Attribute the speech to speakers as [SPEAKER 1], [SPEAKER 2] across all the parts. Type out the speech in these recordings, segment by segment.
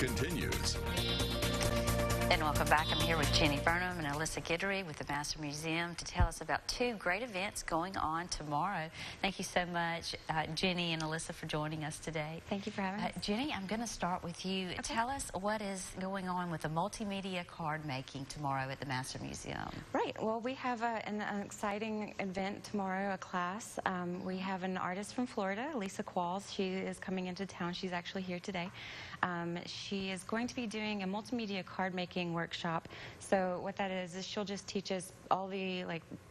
[SPEAKER 1] continues.
[SPEAKER 2] And welcome back. I'm here with Jenny Burnham and Alyssa Guidry with the Master Museum to tell us about two great events going on tomorrow. Thank you so much, Jenny and Alyssa, for joining us today.
[SPEAKER 3] Thank you for having us.
[SPEAKER 2] Jenny, I'm going to start with you. Okay. Tell us what is going on with the multimedia card making tomorrow at the Master Museum.
[SPEAKER 3] Right. Well, we have an exciting event tomorrow, a class. We have an artist from Florida, Lisa Qualls. She is coming into town. She's actually here today. She is going to be doing a multimedia card making workshop. So what that is she'll just teach us all the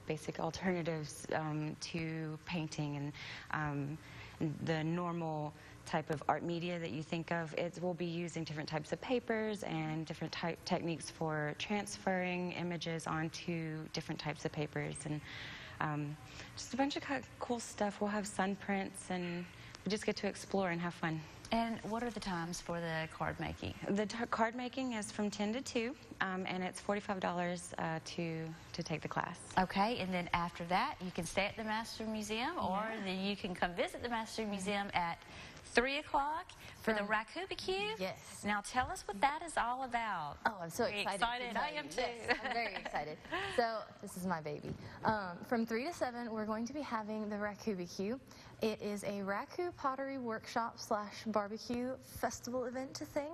[SPEAKER 3] basic alternatives to painting and the normal type of art media that you think of. We'll be using different types of papers and different techniques for transferring images onto different types of papers, and just a bunch of cool stuff. We'll have sun prints, and we just get to explore and have fun.
[SPEAKER 2] And what are the times for the card making?
[SPEAKER 3] The card making is from 10 to 2, and it's $45 to take the class.
[SPEAKER 2] Okay, and then after that, you can stay at the Master Museum, or then you can come visit the Master Museum at 3 o'clock for the Rakubq.
[SPEAKER 4] Yes.
[SPEAKER 2] Now tell us what that is all about.
[SPEAKER 4] Oh, I'm so excited.
[SPEAKER 2] I am too.
[SPEAKER 4] Yes, I'm very excited. So this is my baby. From 3 to 7, we're going to be having the Rakubq. It is a Raku pottery workshop / barbecue festival event thing.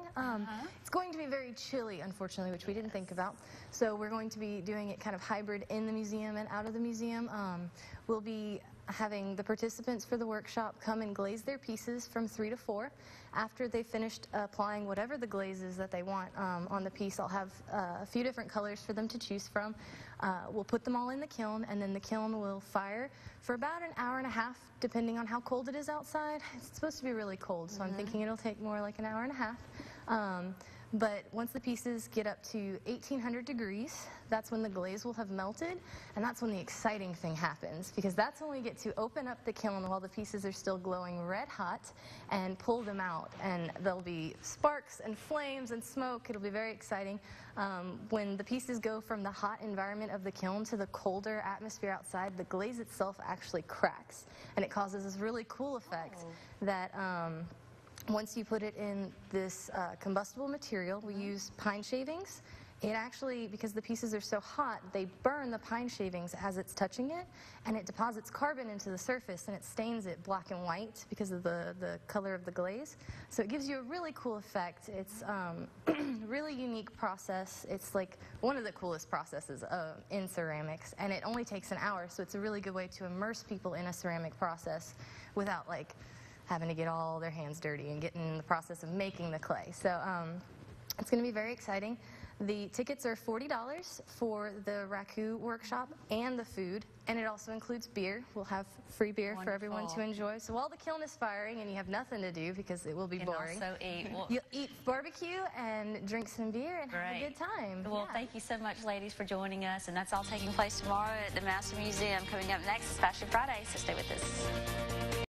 [SPEAKER 4] It's going to be very chilly, unfortunately, which we didn't think about. So we're going to be doing it kind of hybrid in the museum and out of the museum. We'll be having the participants for the workshop come and glaze their pieces from 3 to 4. After they've finished applying whatever the glaze is that they want on the piece, I'll have a few different colors for them to choose from. We'll put them all in the kiln, and then the kiln will fire for about an hour and a half, depending on how cold it is outside. It's supposed to be really cold, so I'm thinking it'll take more like an hour and a half. But once the pieces get up to 1800 degrees, that's when the glaze will have melted, and that's when the exciting thing happens, because that's when we get to open up the kiln while the pieces are still glowing red hot and pull them out, and there'll be sparks and flames and smoke. It'll be very exciting. When the pieces go from the hot environment of the kiln to the colder atmosphere outside, the glaze itself actually cracks, and it causes this really cool effect that once you put it in this combustible material, we use pine shavings. It actually, because the pieces are so hot, they burn the pine shavings as it's touching it, and it deposits carbon into the surface, and it stains it black and white because of the color of the glaze. So it gives you a really cool effect. It's a really unique process. It's like one of the coolest processes in ceramics, and it only takes an hour, so it's a really good way to immerse people in a ceramic process without having to get all their hands dirty and get in the process of making the clay. So it's going to be very exciting. The tickets are $40 for the Raku workshop and the food, and it also includes beer. We'll have free beer for everyone to enjoy. So while the kiln is firing and you have nothing to do because it will be boring,
[SPEAKER 2] also
[SPEAKER 4] you'll eat barbecue and drink some beer and have a good time.
[SPEAKER 2] Well, thank you so much, ladies, for joining us, and that's all taking place tomorrow at the Master Museum. Coming up next is Fashion Friday, so stay with us.